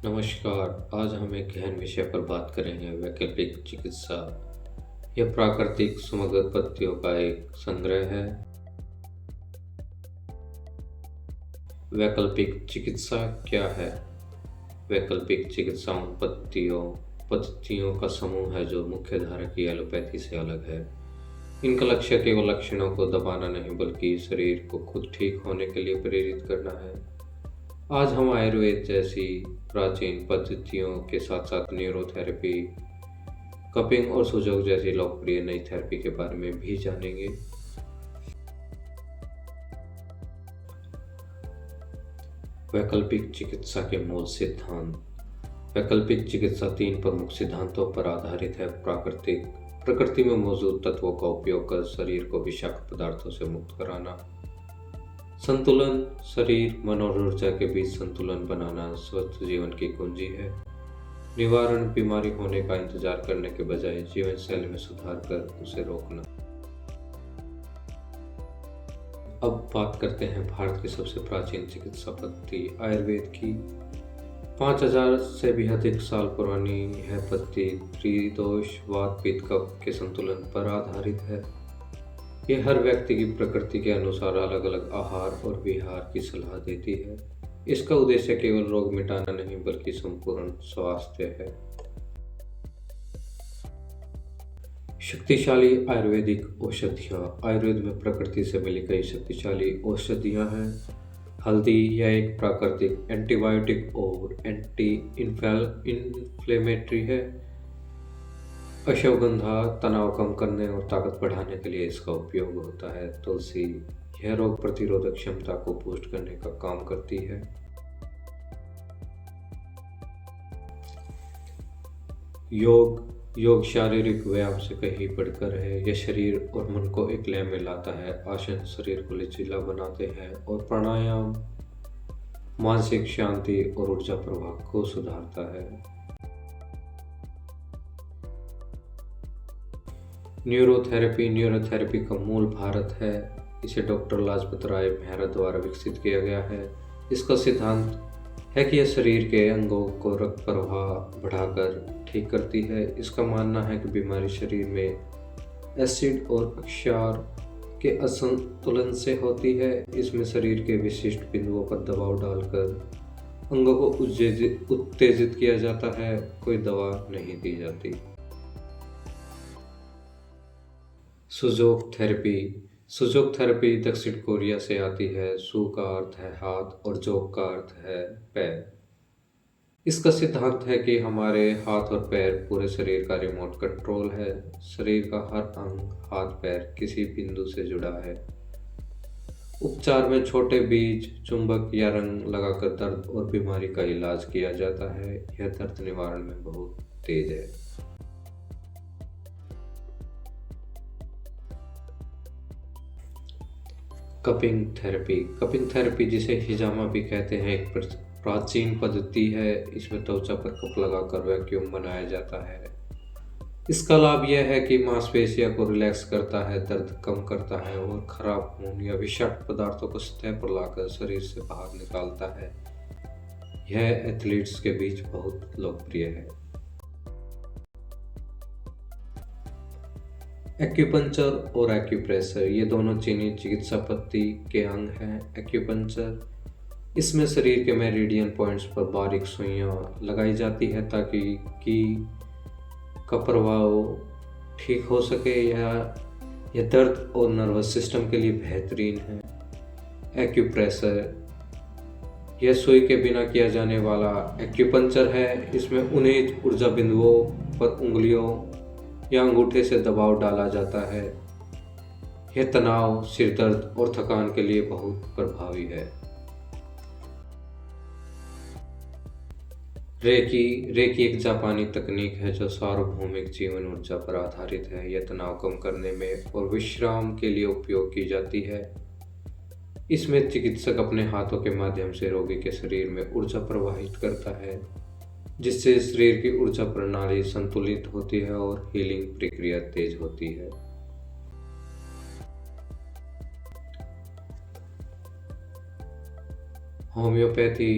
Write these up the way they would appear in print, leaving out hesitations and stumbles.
नमस्कार। आज हम एक गहन विषय पर बात करेंगे, वैकल्पिक चिकित्सा। यह प्राकृतिक समग्र पद्धतियों का एक संग्रह है। वैकल्पिक चिकित्सा क्या है? वैकल्पिक चिकित्साओं पद्धतियों का समूह है जो मुख्यधारा की एलोपैथी से अलग है। इनका लक्ष्य केवल लक्षणों को दबाना नहीं बल्कि शरीर को खुद ठीक होने के लिए प्रेरित करना है। आज हम आयुर्वेद जैसी प्राचीन पद्धतियों के साथ साथ न्यूरोथेरेपी, कपिंग और सुजोग जैसी लोकप्रिय नई थेरेपी के बारे में भी जानेंगे। वैकल्पिक चिकित्सा के मूल सिद्धांत। वैकल्पिक चिकित्सा तीन प्रमुख सिद्धांतों पर आधारित है। प्रकृति में मौजूद तत्वों का उपयोग कर शरीर को विषाक्त पदार्थों से मुक्त कराना। संतुलन, शरीर मन और ऊर्जा के बीच संतुलन बनाना स्वस्थ जीवन की कुंजी है। निवारण, बीमारी होने का इंतजार करने के बजाय जीवन शैली में सुधार कर उसे रोकना। अब बात करते हैं भारत की सबसे प्राचीन चिकित्सा पद्धति आयुर्वेद की। 5000 से भी अधिक साल पुरानी यह पद्धति त्रिदोष वात पित्त कफ के संतुलन पर आधारित है। ये हर व्यक्ति की प्रकृति के अनुसार अलग अलग आहार और विहार की सलाह देती है। इसका उद्देश्य केवल रोग मिटाना नहीं बल्कि संपूर्ण स्वास्थ्य है। शक्तिशाली आयुर्वेदिक औषधियाँ। आयुर्वेद में प्रकृति से मिली कई शक्तिशाली औषधियाँ हैं। हल्दी यह एक प्राकृतिक एंटीबायोटिक और एंटी इन्फ्लेमेटरी है। अश्वगंधा तनाव कम करने और ताकत बढ़ाने के लिए इसका उपयोग होता है। तुलसी यह रोग प्रतिरोधक क्षमता को बूस्ट करने का काम करती है। योग शारीरिक व्यायाम से कहीं बढ़कर है। यह शरीर और मन को एक लय में लाता है। आसन शरीर को लचीला बनाते हैं और प्राणायाम मानसिक शांति और ऊर्जा प्रवाह को सुधारता है। न्यूरोथेरेपी का मूल भारत है। इसे डॉक्टर लाजपत राय मेहरा द्वारा विकसित किया गया है। इसका सिद्धांत है कि यह शरीर के अंगों को रक्त प्रवाह बढ़ाकर ठीक करती है। इसका मानना है कि बीमारी शरीर में एसिड और क्षार के असंतुलन से होती है। इसमें शरीर के विशिष्ट बिंदुओं पर दबाव डालकर अंगों को उत्तेजित किया जाता है, कोई दवा नहीं दी जाती। सुजोग थेरेपी दक्षिण कोरिया से आती है। सु का अर्थ है हाथ और जोग का अर्थ है पैर। इसका सिद्धांत है कि हमारे हाथ और पैर पूरे शरीर का रिमोट कंट्रोल है। शरीर का हर अंग, हाथ पैर किसी बिंदु से जुड़ा है। उपचार में छोटे बीज, चुंबक या रंग लगाकर दर्द और बीमारी का इलाज किया जाता है। यह दर्द निवारण में बहुत तेज है। कपिंग थेरेपी जिसे हिजामा भी कहते हैं एक प्राचीन पद्धति है। इसमें त्वचा पर कप लगाकर वैक्यूम बनाया जाता है। इसका लाभ यह है कि मांसपेशियों को रिलैक्स करता है, दर्द कम करता है और खराब खून या विषाक्त पदार्थों को सतह पर लाकर शरीर से बाहर निकालता है। यह एथलीट्स के बीच बहुत लोकप्रिय है। एक्यूपंक्चर और एक्यूप्रेशर ये दोनों चीनी चिकित्सा पद्धति के अंग हैं। एक्यूपंक्चर इसमें शरीर के मेरिडियन पॉइंट्स पर बारीक सुइयां लगाई जाती है ताकि का प्रभाव ठीक हो सके। यह दर्द और नर्वस सिस्टम के लिए बेहतरीन है। एक्यूप्रेशर यह सुई के बिना किया जाने वाला एक्यूपंक्चर है। इसमें उन्हीं ऊर्जा बिंदुओं पर उंगलियों या अंगूठे से दबाव डाला जाता है। यह तनाव, सिर दर्द और थकान के लिए बहुत प्रभावी है। रेकी एक जापानी तकनीक है जो सार्वभौमिक जीवन ऊर्जा पर आधारित है। यह तनाव कम करने में और विश्राम के लिए उपयोग की जाती है। इसमें चिकित्सक अपने हाथों के माध्यम से रोगी के शरीर में ऊर्जा प्रवाहित करता है, जिससे शरीर की ऊर्जा प्रणाली संतुलित होती है और हीलिंग प्रक्रिया तेज होती है। होम्योपैथी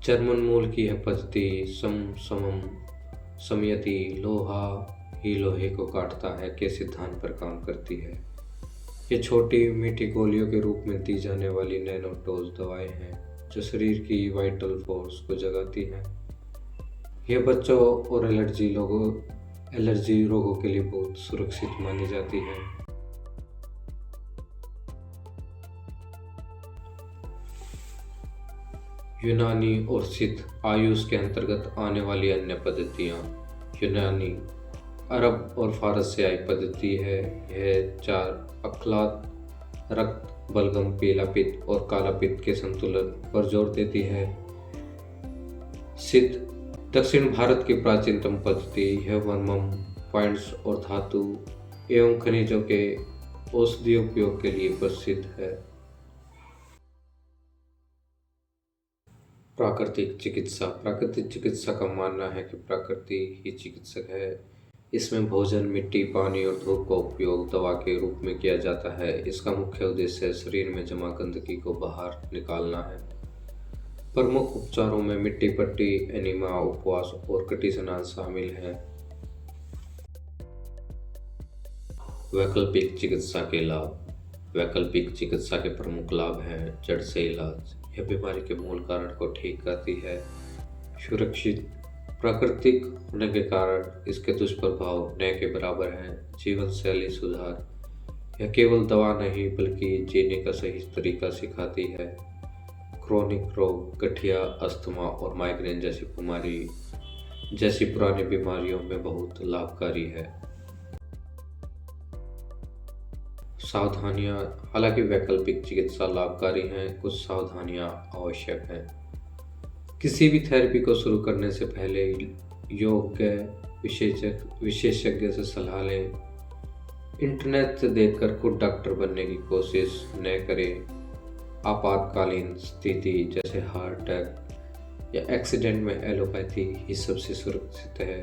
जर्मन मूल की यह पद्धति समम समयति लोहा ही लोहे को काटता है के सिद्धांत पर काम करती है। ये छोटी मीठी गोलियों के रूप में दी जाने वाली नैनो डोज दवाएं हैं जो शरीर की वाइटल फोर्स को जगाती हैं। यह बच्चों और एलर्जी रोगों के लिए बहुत सुरक्षित मानी जाती है। यूनानी और सिद्ध आयुष के अंतर्गत आने वाली अन्य पद्धतियाँ। यूनानी अरब और फारस से आई पद्धति है। यह 4 अक्लात रक्त, बलगम, पीला पित्त और काला पित्त के संतुलन पर जोर देती है। सिद्ध दक्षिण भारत की प्राचीनतम पद्धति। यह वर्मम पॉइंट्स और धातु एवं खनिजों के औषधीय उपयोग के लिए प्रसिद्ध है। प्राकृतिक चिकित्सा। प्राकृतिक चिकित्सा का मानना है कि प्रकृति ही चिकित्सक है। इसमें भोजन, मिट्टी, पानी और धूप का उपयोग दवा के रूप में किया जाता है। इसका मुख्य उद्देश्य शरीर में जमा गंदगी को बाहर निकालना है। प्रमुख उपचारों में मिट्टी पट्टी, एनीमा, उपवास और कटी स्नान शामिल हैं। वैकल्पिक चिकित्सा के लाभ। वैकल्पिक चिकित्सा के प्रमुख लाभ हैं जड़ से इलाज। यह बीमारी के मूल कारण को ठीक करती है। सुरक्षित। प्राकृतिक होने के कारण इसके दुष्प्रभाव न के बराबर हैं। जीवन शैली सुधार। यह केवल दवा नहीं बल्कि जीने का सही तरीका सिखाती है। क्रोनिक रोग, गठिया, अस्थमा और माइग्रेन जैसी पुरानी बीमारियों में बहुत लाभकारी है। सावधानियां। हालांकि वैकल्पिक चिकित्सा लाभकारी है, कुछ सावधानियां आवश्यक हैं। किसी भी थेरेपी को शुरू करने से पहले योग्य विशेषज्ञ से सलाह लें। इंटरनेट से देखकर खुद डॉक्टर बनने की कोशिश न करें। आपातकालीन स्थिति जैसे हार्ट अटैक या एक्सीडेंट में एलोपैथी ही सबसे सुरक्षित है।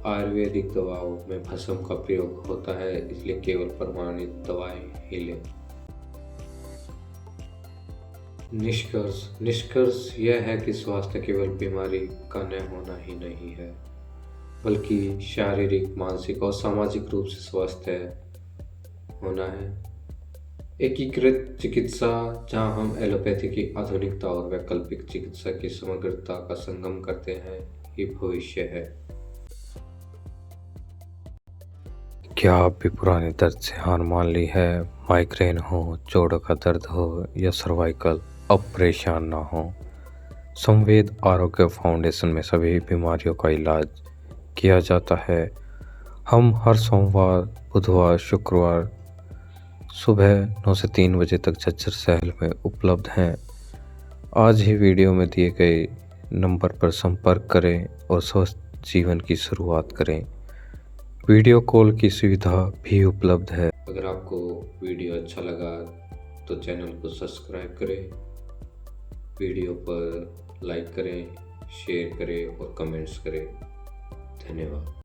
आयुर्वेदिक दवाओं में भस्म का प्रयोग होता है, इसलिए केवल प्रमाणित दवाएं ही लें। निष्कर्ष यह है कि स्वास्थ्य केवल बीमारी का न होना ही नहीं है, बल्कि शारीरिक, मानसिक और सामाजिक रूप से स्वस्थ होना है। एकीकृत चिकित्सा, जहां हम एलोपैथी की आधुनिकता और वैकल्पिक चिकित्सा की समग्रता का संगम करते हैं, ही भविष्य है। क्या आप भी पुराने दर्द से हार मान ली है? माइग्रेन हो, जोड़ों का दर्द हो या सर्वाइकल, अब परेशान ना हो। संवेद आरोग्य फाउंडेशन में सभी बीमारियों का इलाज किया जाता है। हम हर सोमवार, बुधवार, शुक्रवार सुबह 9 से 3 बजे तक झज्जर शहर में उपलब्ध हैं। आज ही वीडियो में दिए गए नंबर पर संपर्क करें और स्वस्थ जीवन की शुरुआत करें। वीडियो कॉल की सुविधा भी उपलब्ध है। अगर आपको वीडियो अच्छा लगा तो चैनल को सब्सक्राइब करें, वीडियो पर लाइक करें, शेयर करें और कमेंट्स करें। धन्यवाद।